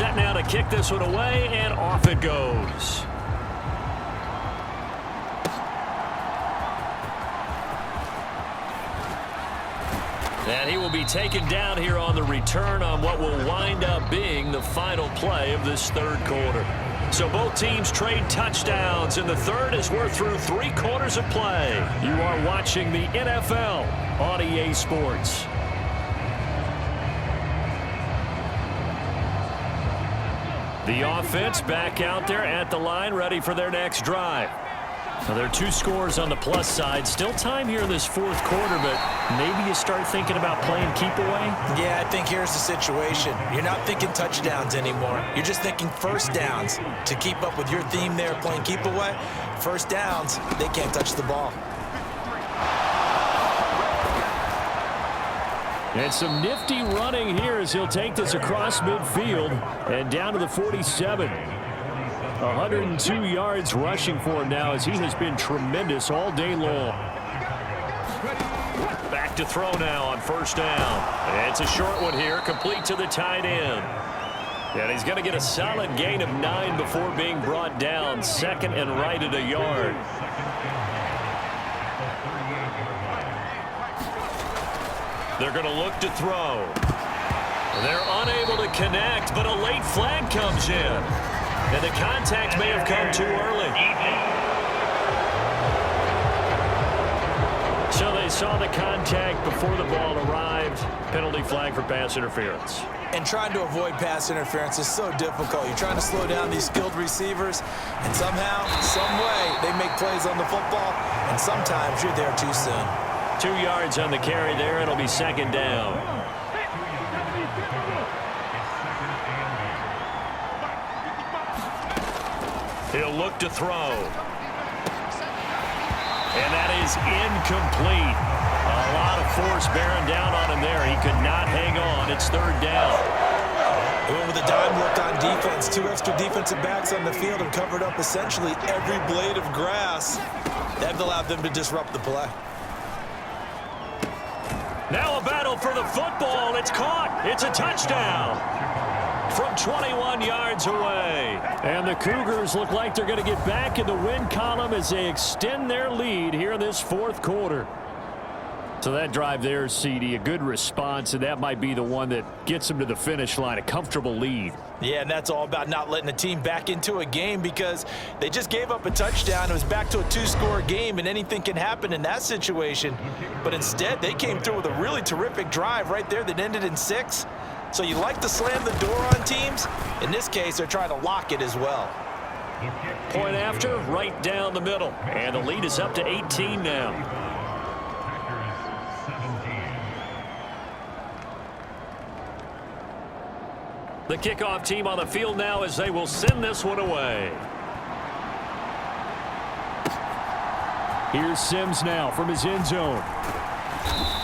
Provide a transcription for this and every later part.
Set now to kick this one away, and off it goes. And he will be taken down here on the return on what will wind up being the final play of this third quarter. So both teams trade touchdowns in the third as we're through 3 quarters of play. You are watching the NFL on EA Sports. The offense back out there at the line, ready for their next drive. Now, there are 2 scores on the plus side. Still time here in this fourth quarter, but maybe you start thinking about playing keep away? Yeah, I think here's the situation. You're not thinking touchdowns anymore. You're just thinking first downs. To keep up with your theme there, playing keep away, first downs, they can't touch the ball. And some nifty running here as he'll take this across midfield and down to the 47. 102 yards rushing for him now as he has been tremendous all day long. Back to throw now on first down. It's a short one here, complete to the tight end. And he's going to get a solid gain of 9 before being brought down, second and right at a yard. They're going to look to throw. They're unable to connect, but a late flag comes in. And the contact may have come too early. So they saw the contact before the ball arrived. Penalty flag for pass interference. And trying to avoid pass interference is so difficult. You're trying to slow down these skilled receivers, and somehow, some way, they make plays on the football, and sometimes you're there too soon. 2 yards on the carry there. It'll be second down. He'll look to throw. And that is incomplete. A lot of force bearing down on him there. He could not hang on. It's third down. They went with a dime look on defense. 2 extra defensive backs on the field and covered up essentially every blade of grass. That allowed them to disrupt the play. Now a battle for the football. It's caught. It's a touchdown from 21 yards away. And the Cougars look like they're going to get back in the win column as they extend their lead here in this fourth quarter. So that drive there, CD, a good response, and that might be the one that gets them to the finish line, a comfortable lead. Yeah, and that's all about not letting the team back into a game because they just gave up a touchdown. It was back to a 2-score game, and anything can happen in that situation. But instead, they came through with a really terrific drive right there that ended in 6. So you like to slam the door on teams. In this case, they're trying to lock it as well. Point after, right down the middle. And the lead is up to 18 now. The kickoff team on the field now as they will send this one away. Here's Sims now from his end zone.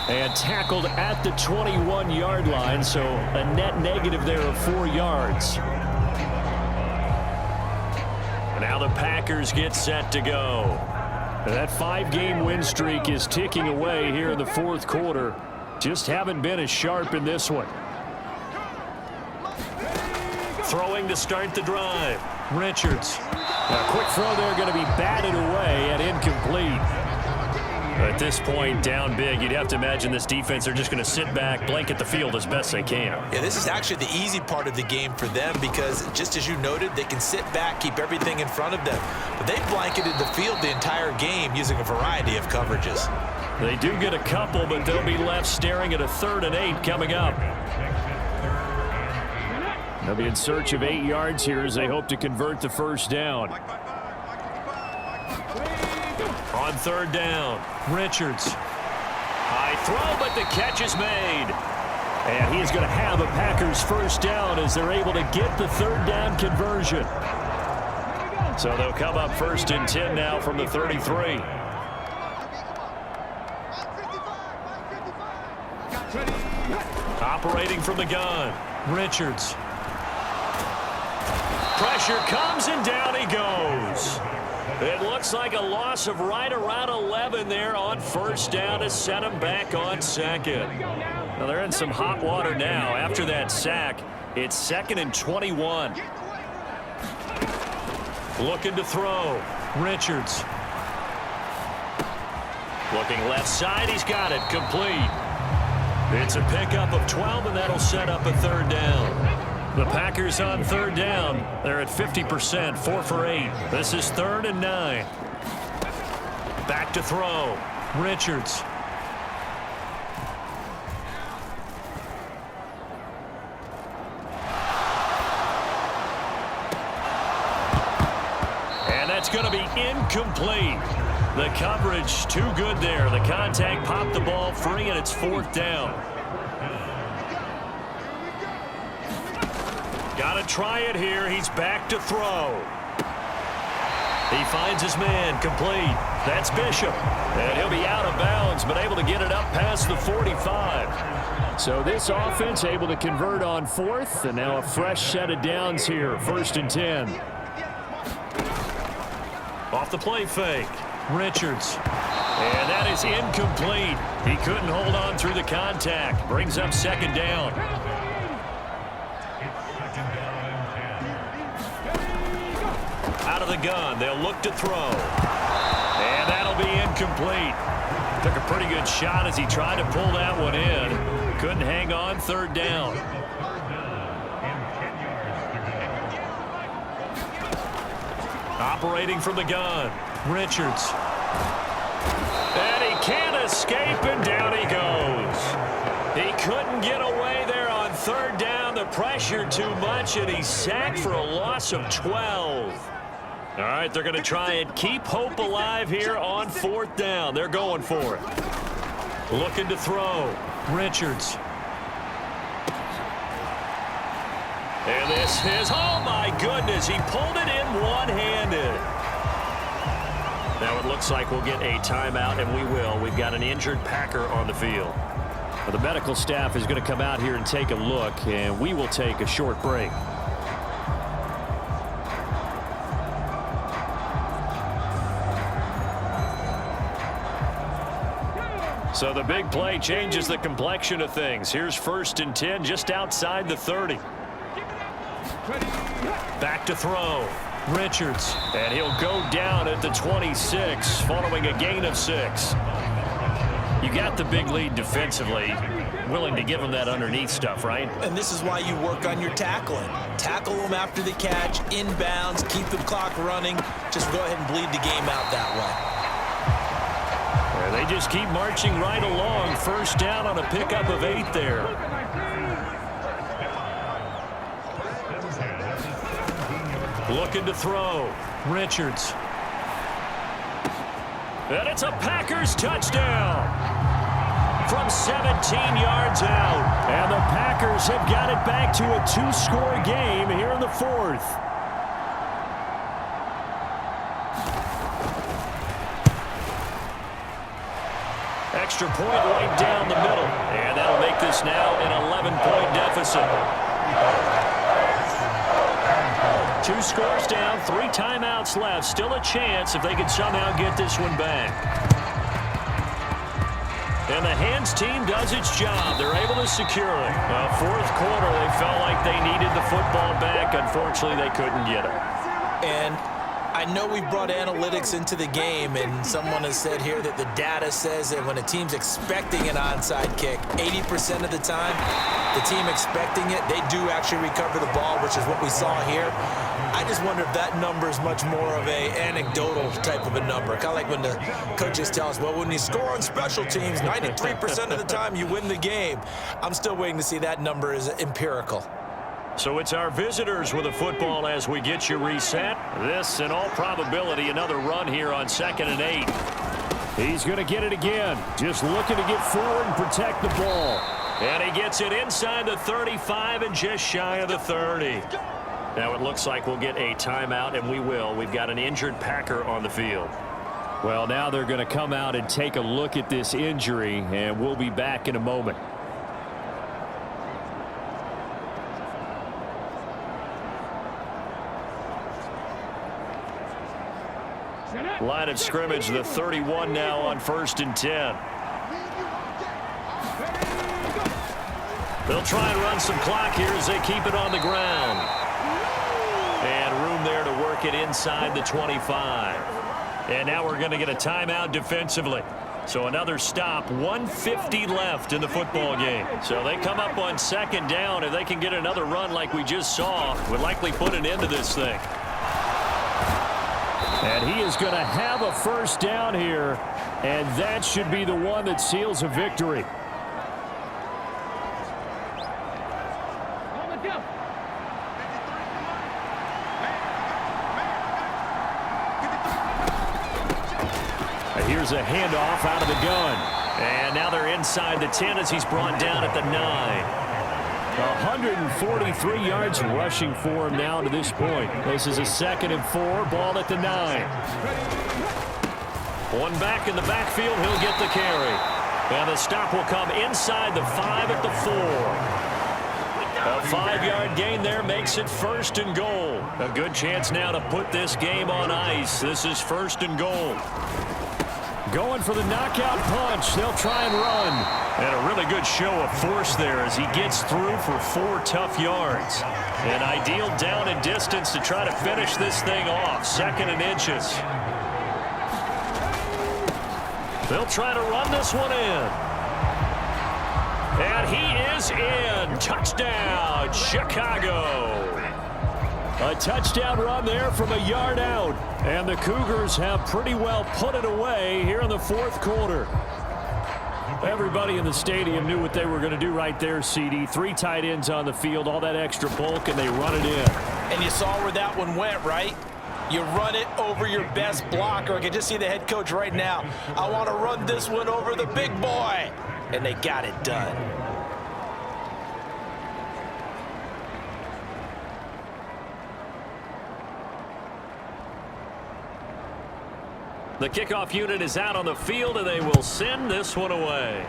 And tackled at the 21-yard line, so a net negative there of 4 yards. Now the Packers get set to go. And that 5-game win streak is ticking away here in the fourth quarter. Just haven't been as sharp in this one. Throwing to start the drive. Richards. A quick throw there going to be batted away and incomplete. At this point, down big, you'd have to imagine this defense are just going to sit back, blanket the field as best they can. Yeah, this is actually the easy part of the game for them because, just as you noted, they can sit back, keep everything in front of them. But they blanketed the field the entire game using a variety of coverages. They do get a couple, but they'll be left staring at a 3rd and 8 coming up. They'll be in search of 8 yards here as they hope to convert the first down. On 3rd down, Richards. High throw, but the catch is made. And he is going to have a Packers first down as they're able to get the 3rd down conversion. So they'll come up 1st and 10 now from the 33. Operating from the gun, Richards. Pressure comes and down he goes. It looks like a loss of right around 11 there on first down to set him back on second. Well, they're in some hot water now after that sack. It's 2nd and 21. Looking to throw. Richards. Looking left side. He's got it. Complete. It's a pickup of 12, and that'll set up a 3rd down. The Packers on 3rd down. They're at 50%, 4 for 8. This is 3rd and 9. Back to throw. Richards. And that's going to be incomplete. The coverage too good there. The contact popped the ball free, and it's 4th down. Got to try it here. He's back to throw. He finds his man. Complete. That's Bishop. And he'll be out of bounds, but able to get it up past the 45. So this offense able to convert on 4th, and now a fresh set of downs here. 1st and 10. Off the play fake. Richards. And that is incomplete. He couldn't hold on through the contact. Brings up 2nd down. Out of the gun. They'll look to throw. And that'll be incomplete. Took a pretty good shot as he tried to pull that one in. Couldn't hang on. 3rd down. Operating from the gun. Richards. And he can't escape, and down he goes. He couldn't get away there on 3rd down. The pressure too much, and he's sacked for a loss of 12. All right, they're going to try and keep hope alive here on 4th down. They're going for it. Looking to throw. Richards. And this is, oh my goodness, he pulled it in one-handed. Now it looks like we'll get a timeout, and we will. We've got an injured Packer on the field. Well, the medical staff is going to come out here and take a look, and we will take a short break. So the big play changes the complexion of things. Here's 1st and 10 just outside the 30. Back to throw. Richards. And he'll go down at the 26 following a gain of 6. You got the big lead defensively. Willing to give him that underneath stuff, right? And this is why you work on your tackling. Tackle them after the catch, inbounds, keep the clock running. Just go ahead and bleed the game out that way. And they just keep marching right along. 1st down on a pickup of 8 there. Looking to throw. Richards. And it's a Packers touchdown. From 17 yards out. And the Packers have got it back to a 2-score game here in the 4th. Extra point right down the middle. And that'll make this now an 11-point deficit. 2 scores down, 3 timeouts left. Still a chance if they could somehow get this one back. And the hands team does its job. They're able to secure it. 4th quarter, they felt like they needed the football back. Unfortunately, they couldn't get it. And I know we brought analytics into the game, and someone has said here that the data says that when a team's expecting an onside kick, 80% of the time, the team expecting it, they do actually recover the ball, which is what we saw here. I just wonder if that number is much more of a anecdotal type of a number. Kind of like when the coaches tell us, well, when you score on special teams, 93% of the time you win the game. I'm still waiting to see that number is empirical. So it's our visitors with a football as we get you reset. This, in all probability, another run here on 2nd and 8. He's going to get it again. Just looking to get forward and protect the ball. And he gets it inside the 35 and just shy of the 30. Now it looks like we'll get a timeout, and we will. We've got an injured Packer on the field. Well, now they're going to come out and take a look at this injury, and we'll be back in a moment. Line of scrimmage, the 31 now on 1st and 10. They'll try and run some clock here as they keep it on the ground. And room there to work it inside the 25. And now we're going to get a timeout defensively. So another stop, 1:50 left in the football game. So they come up on second down. If they can get another run like we just saw, would likely put an end to this thing. And he is going to have a first down here, and that should be the one that seals a victory. Here's a handoff out of the gun. And now they're inside the 10 as he's brought down at the 9. 143 yards rushing for him now to this point. This is a 2nd and 4, ball at the 9. One back in the backfield, he'll get the carry. And the stop will come inside the 5 at the 4. A 5-yard gain there makes it 1st and goal. A good chance now to put this game on ice. This is 1st and goal. Going for the knockout punch. They'll try and run. And a really good show of force there as he gets through for 4 tough yards. An ideal down and distance to try to finish this thing off. 2nd and inches. They'll try to run this one in. And he is in. Touchdown, Chicago. A touchdown run there from a yard out. And the Cougars have pretty well put it away here in the 4th quarter. Everybody in the stadium knew what they were going to do right there, CD. 3 tight ends on the field, all that extra bulk, and they run it in. And you saw where that one went, right? You run it over your best blocker. I can just see the head coach right now. I want to run this one over the big boy. And they got it done. The kickoff unit is out on the field, and they will send this one away.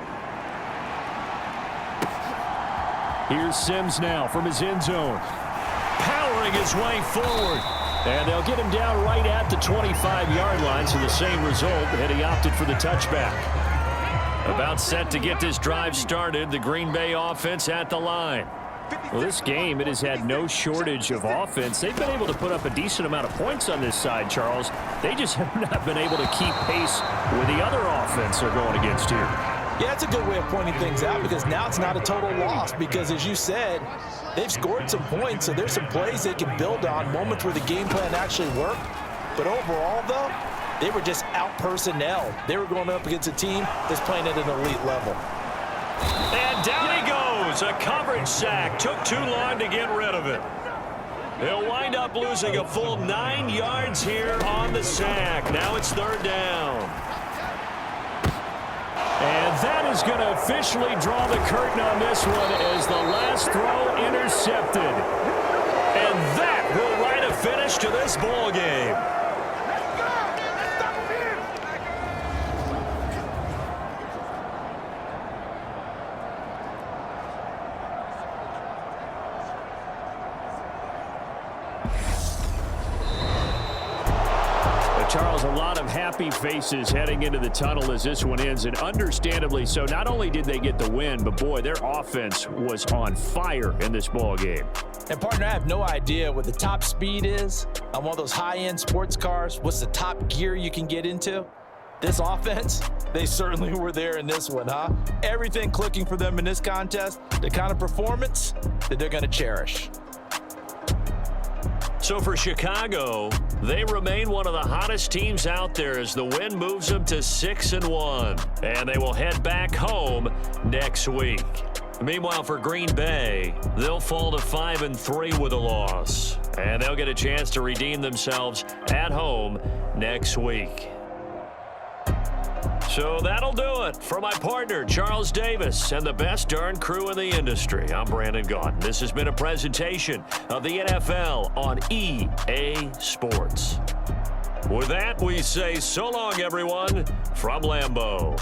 Here's Sims now from his end zone. Powering his way forward. And they'll get him down right at the 25-yard line, so the same result, and he opted for the touchback. About set to get this drive started, the Green Bay offense at the line. Well, this game, it has had no shortage of offense. They've been able to put up a decent amount of points on this side, Charles. They just have not been able to keep pace with the other offense they're going against here. Yeah, it's a good way of pointing things out because now it's not a total loss because, as you said, they've scored some points, so there's some plays they can build on, moments where the game plan actually worked. But overall, though, they were just out personnel. They were going up against a team that's playing at an elite level. And down he goes. A coverage sack. Took too long to get rid of it. They'll wind up losing a full 9 yards here on the sack. Now it's 3rd down. And that is going to officially draw the curtain on this one as the last throw intercepted. And that will write a finish to this ball game. Charles, a lot of happy faces heading into the tunnel as this one ends, and understandably so. Not only did they get the win, but boy, their offense was on fire in this ball game. And partner, I have no idea what the top speed is on one of those high-end sports cars. What's the top gear you can get into? This offense, they certainly were there in this one, huh? Everything clicking for them in this contest, the kind of performance that they're going to cherish. So for Chicago, they remain one of the hottest teams out there as the win moves them to 6-1. And they will head back home next week. Meanwhile, for Green Bay, they'll fall to 5-3 with a loss. And they'll get a chance to redeem themselves at home next week. So that'll do it for my partner, Charles Davis, and the best darn crew in the industry. I'm Brandon Gaudin. This has been a presentation of the NFL on EA Sports. With that, we say so long, everyone, from Lambeau.